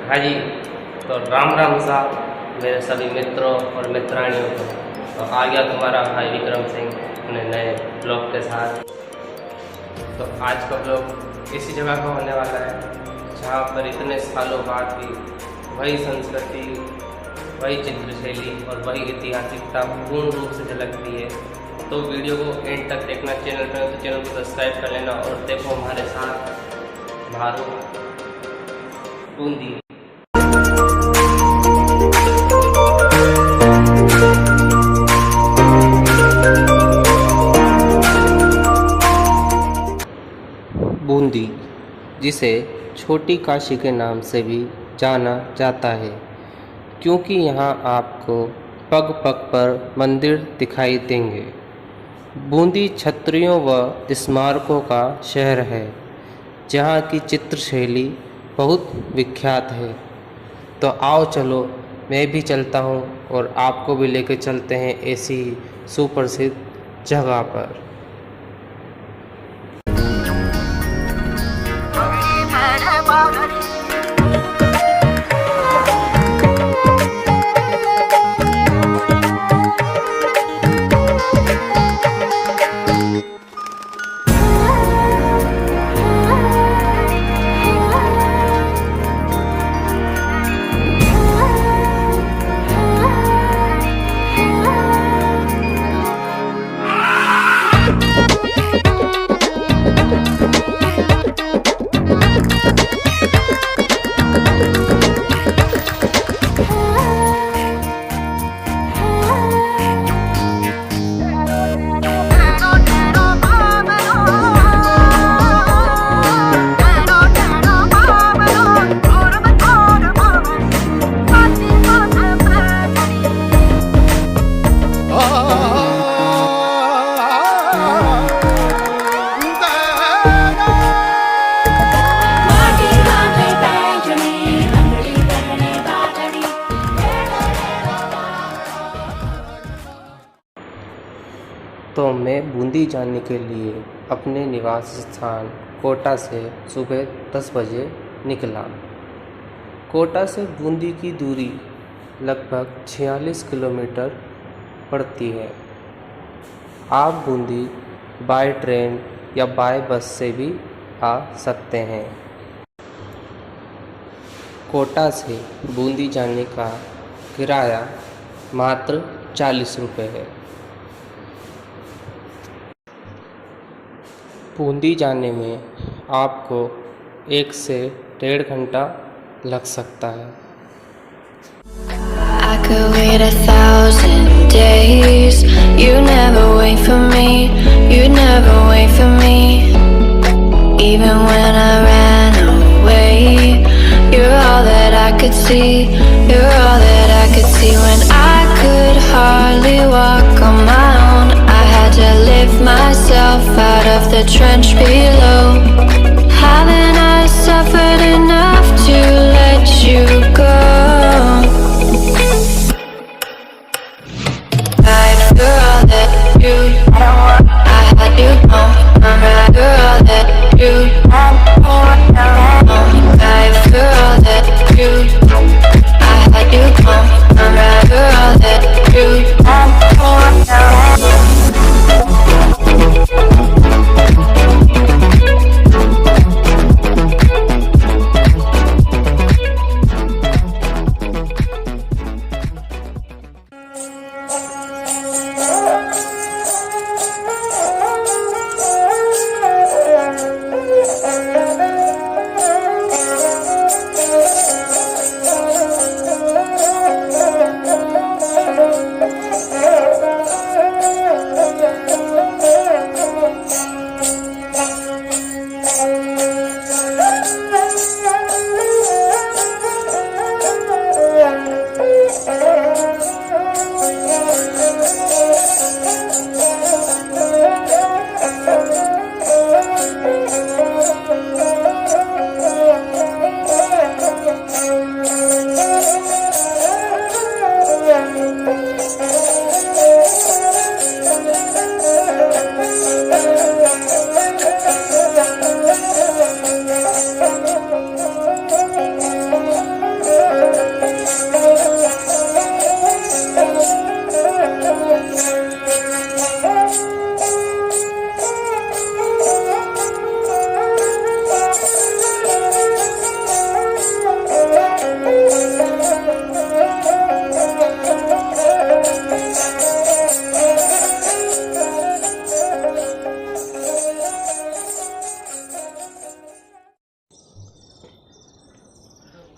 हाँ जी, तो राम राम साहब मेरे सभी मित्रों और मित्राणियों को। तो आ गया तुम्हारा भाई विक्रम सिंह अपने नए ब्लॉग के साथ। तो आज का ब्लॉग इसी जगह का होने वाला है जहाँ पर इतने सालों बाद भी वही संस्कृति, वही चित्रशैली और वही ऐतिहासिकता पूर्ण रूप से झलकती है। तो वीडियो को एंड तक देखना, चैनल पर तो चैनल को सब्सक्राइब कर लेना और देखो हमारे साथ भारू बूंदी। बूंदी, जिसे छोटी काशी के नाम से भी जाना जाता है, क्योंकि यहाँ आपको पग पग पर मंदिर दिखाई देंगे। बूंदी क्षत्रियों व स्मारकों का शहर है, जहाँ की चित्रशैली बहुत विख्यात है। तो आओ चलो, मैं भी चलता हूँ और आपको भी लेकर चलते हैं ऐसी सुप्रसिद्ध जगह पर। तो मैं बूंदी जाने के लिए अपने निवास स्थान कोटा से सुबह 10 बजे निकला। कोटा से बूंदी की दूरी लगभग 46 किलोमीटर पड़ती है। आप बूंदी बाय ट्रेन या बाय बस से भी आ सकते हैं। कोटा से बूंदी जाने का किराया मात्र 40 रुपये है। बूंदी जाने में आपको 1 से 1.5 घंटा लग सकता है। I could wait 1,000 days. You never wait for me. You never wait for me. Even when I ran away, you're all that I could see. You're all that I could see. When I could hardly walk on my own, I had to lift myself out of the trench below. Haven't I suffered enough to let you go? You're all that you, I had you on. I'm right. You're all that you, you're all that you, I had you on. I'm right. You're all that you.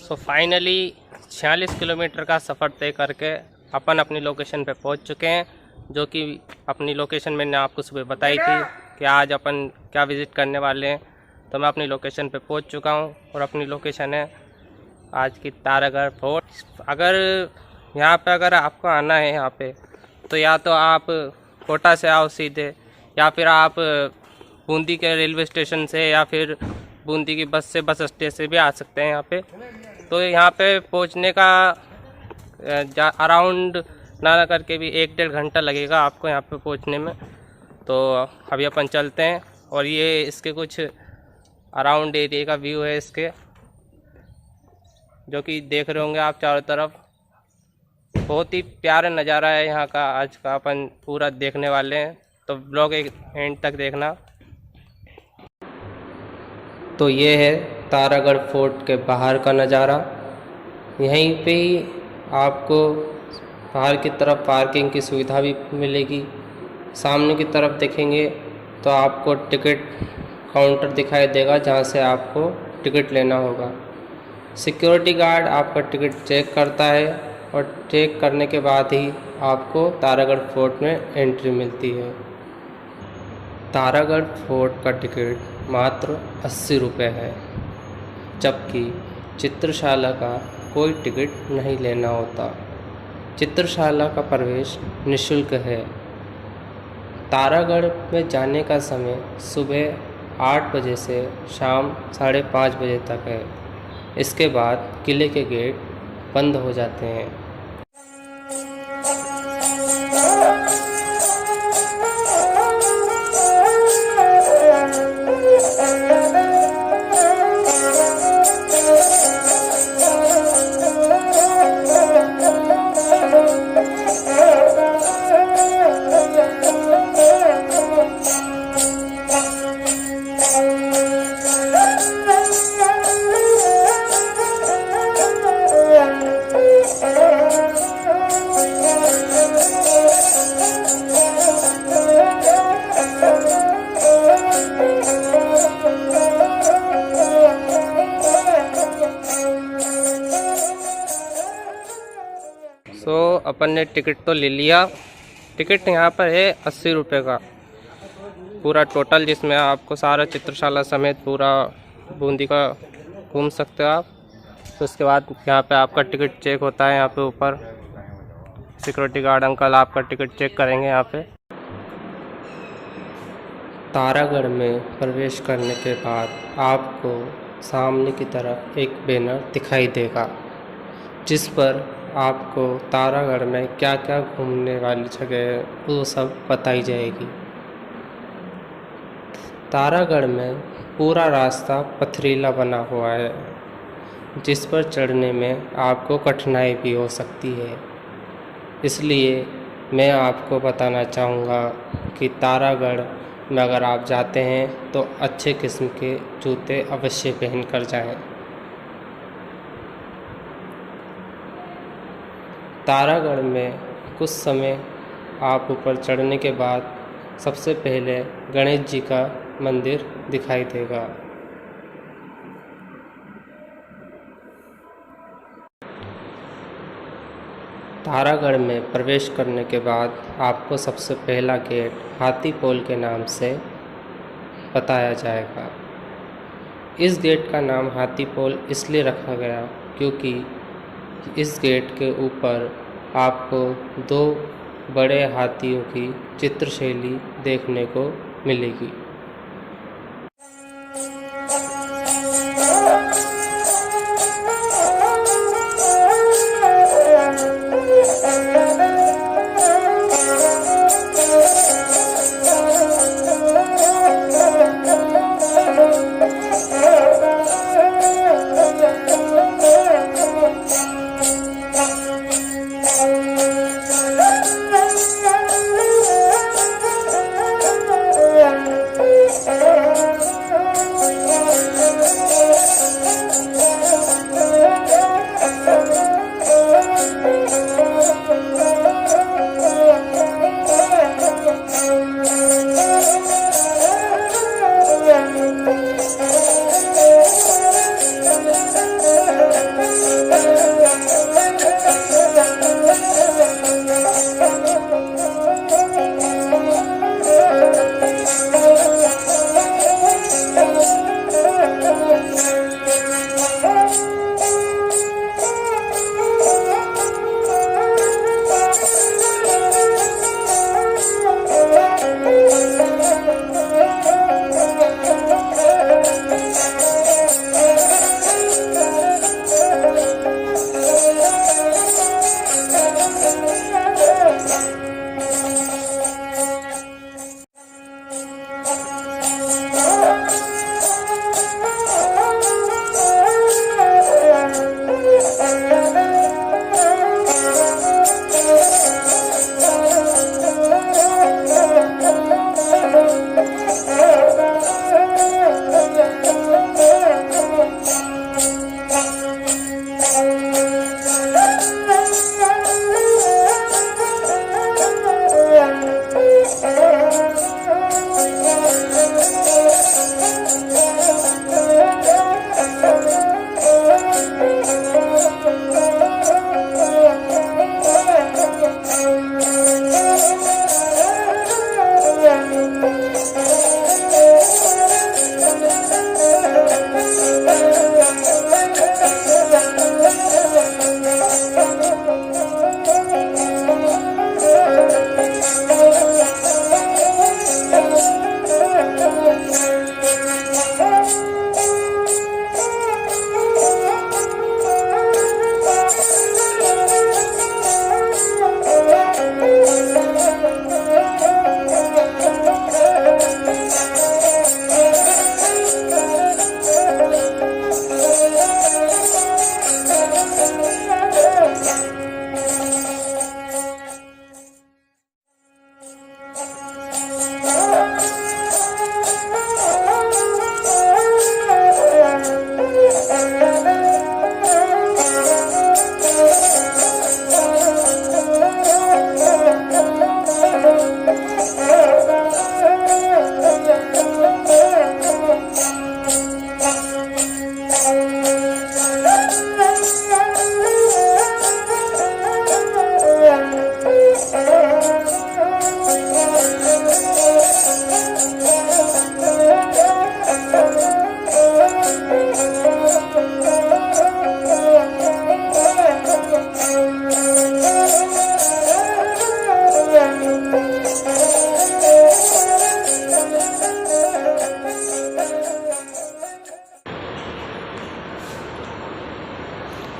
So finally 46 kilometre का सफ़र तय करके अपन अपनी location पे पहुंच चुके हैं, जो कि अपनी लोकेशन मैंने आपको सुबह बताई थी कि आज अपन क्या विज़िट करने वाले हैं। तो मैं अपनी लोकेशन पे पहुंच चुका हूं और अपनी लोकेशन है आज की तारागढ़ फोर्ट। अगर यहाँ पे अगर आपको आना है यहाँ पे, तो या तो आप कोटा से आओ सीधे, या फिर आप बूंदी के रेलवे स्टेशन से या फिर बूंदी की बस से, बस स्टेशन से भी आ सकते हैं यहाँ पे। तो यहाँ पे पहुँचने का अराउंड ना करके भी 1-1.5 घंटा लगेगा आपको यहाँ पे पहुँचने में। तो अभी अपन चलते हैं और ये इसके कुछ अराउंड एरिया का व्यू है इसके, जो कि देख रहे होंगे आप चारों तरफ। बहुत ही प्यारा नज़ारा है यहाँ का, आज का अपन पूरा देखने वाले हैं, तो ब्लॉग एक एंड तक देखना। तो ये है तारागढ़ फोर्ट के बाहर का नज़ारा। यहीं पे ही आपको बाहर की तरफ पार्किंग की सुविधा भी मिलेगी। सामने की तरफ देखेंगे तो आपको टिकट काउंटर दिखाई देगा, जहाँ से आपको टिकट लेना होगा। सिक्योरिटी गार्ड आपका टिकट चेक करता है और चेक करने के बाद ही आपको तारागढ़ फोर्ट में एंट्री मिलती है। तारागढ़ फोर्ट का टिकट मात्र 80 रुपये है, जबकि चित्रशाला का कोई टिकट नहीं लेना होता। चित्रशाला का प्रवेश निःशुल्क है। तारागढ़ में जाने का समय सुबह 8 बजे से शाम 5:30 बजे तक है। इसके बाद किले के गेट बंद हो जाते हैं। अपन ने टिकट तो ले लिया। टिकट यहाँ पर है 80 रुपये का पूरा टोटल, जिसमें आपको सारा चित्रशाला समेत पूरा बूंदी का घूम सकते हो आप। तो उसके बाद यहाँ पे आपका टिकट चेक होता है। यहाँ पे ऊपर सिक्योरिटी गार्ड अंकल आपका टिकट चेक करेंगे यहाँ पे। तारागढ़ में प्रवेश करने के बाद आपको सामने की तरफ एक बैनर दिखाई देगा, जिस पर आपको तारागढ़ में क्या क्या घूमने वाली जगह है वो सब बताई जाएगी। तारागढ़ में पूरा रास्ता पथरीला बना हुआ है, जिस पर चढ़ने में आपको कठिनाई भी हो सकती है। इसलिए मैं आपको बताना चाहूँगा कि तारागढ़ में अगर आप जाते हैं तो अच्छे किस्म के जूते अवश्य पहन कर जाएं। तारागढ़ में कुछ समय आप ऊपर चढ़ने के बाद सबसे पहले गणेश जी का मंदिर दिखाई देगा। तारागढ़ में प्रवेश करने के बाद आपको सबसे पहला गेट हाथी पोल के नाम से बताया जाएगा। इस गेट का नाम हाथी पोल इसलिए रखा गया क्योंकि इस गेट के ऊपर आपको 2 बड़े हाथियों की चित्रशैली देखने को मिलेगी।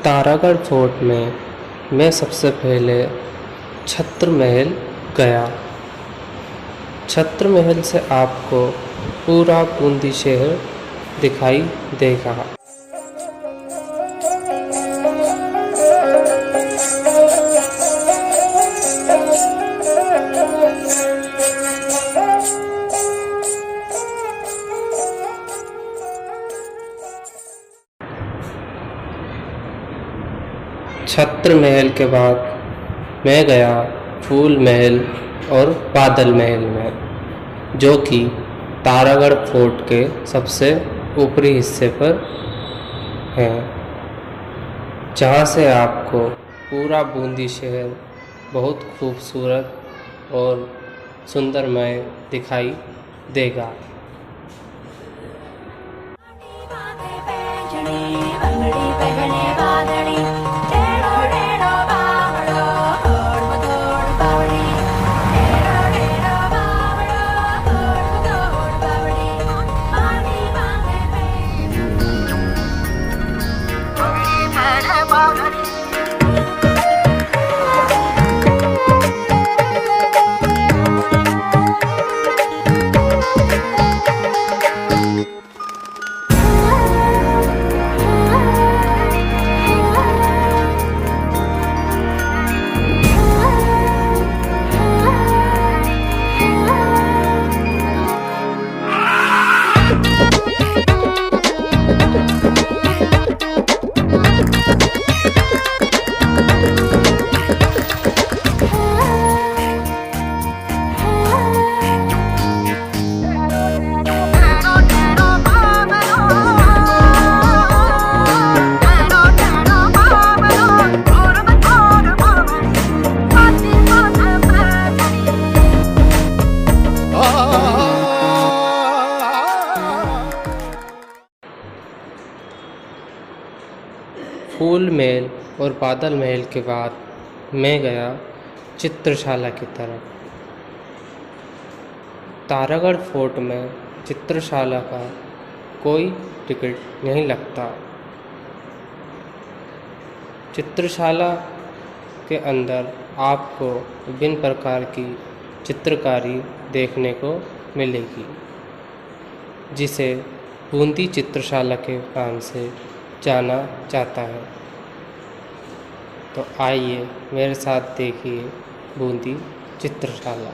तारागढ़ फोर्ट में मैं सबसे पहले छत्र महल गया। छत्र महल से आपको पूरा बूंदी शहर दिखाई देगा। छत्र महल के बाद मैं गया फूल महल और बादल महल में, जो कि तारागढ़ फोर्ट के सबसे ऊपरी हिस्से पर है, जहाँ से आपको पूरा बूंदी शहर बहुत खूबसूरत और सुंदरमय दिखाई देगा। फूल महल और बादल महल के बाद मैं गया चित्रशाला की तरफ। तारागढ़ फोर्ट में चित्रशाला का कोई टिकट नहीं लगता। चित्रशाला के अंदर आपको विभिन्न प्रकार की चित्रकारी देखने को मिलेगी, जिसे बूंदी चित्रशाला के नाम से जाना जाता है। तो आइए मेरे साथ देखिए बूंदी चित्रशाला।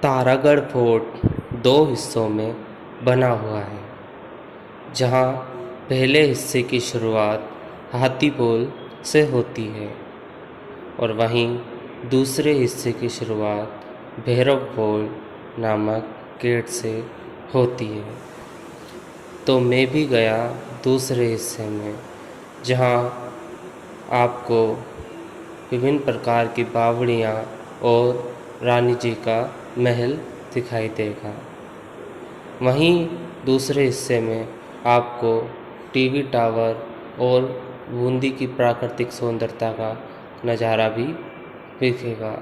तारागढ़ फोर्ट दो हिस्सों में बना हुआ है, जहां पहले हिस्से की शुरुआत हाथीपोल से होती है और वहीं दूसरे हिस्से की शुरुआत भैरव पोल नामक गेट से होती है। तो मैं भी गया दूसरे हिस्से में, जहाँ आपको विभिन्न प्रकार की बावड़ियाँ और रानी जी का महल दिखाई देगा। वहीं दूसरे हिस्से में आपको टीवी टावर और बूंदी की प्राकृतिक सुंदरता का नज़ारा भी दिखेगा।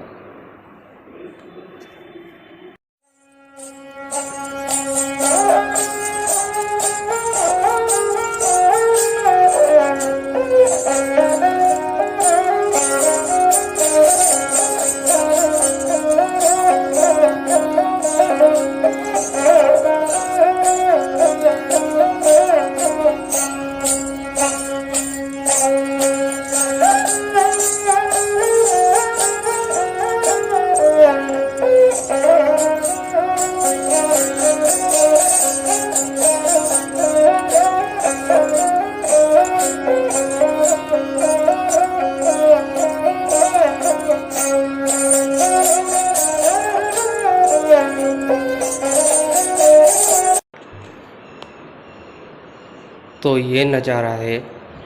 तो ये नज़ारा है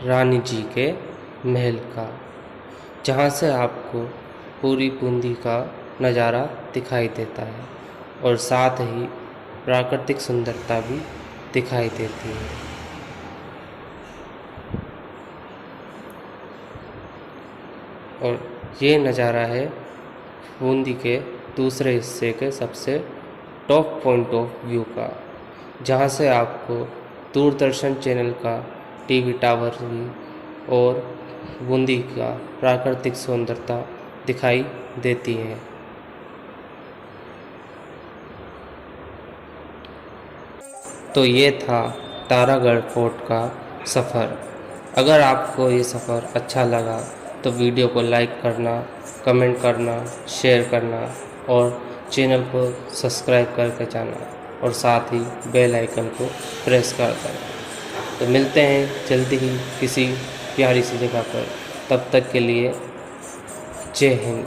रानी जी के महल का, जहाँ से आपको पूरी बूंदी का नज़ारा दिखाई देता है और साथ ही प्राकृतिक सुंदरता भी दिखाई देती है। और ये नज़ारा है बूंदी के दूसरे हिस्से के सबसे टॉप पॉइंट ऑफ व्यू का, जहाँ से आपको दूरदर्शन चैनल का टीवी टावर भी और बूंदी का प्राकृतिक सुंदरता दिखाई देती है। तो ये था तारागढ़ फोर्ट का सफ़र। अगर आपको ये सफ़र अच्छा लगा तो वीडियो को लाइक करना, कमेंट करना, शेयर करना और चैनल को सब्सक्राइब करके जाना और साथ ही बेल आइकन को प्रेस कर देना। तो मिलते हैं जल्दी ही किसी प्यारी सी जगह पर। तब तक के लिए जय हिंद।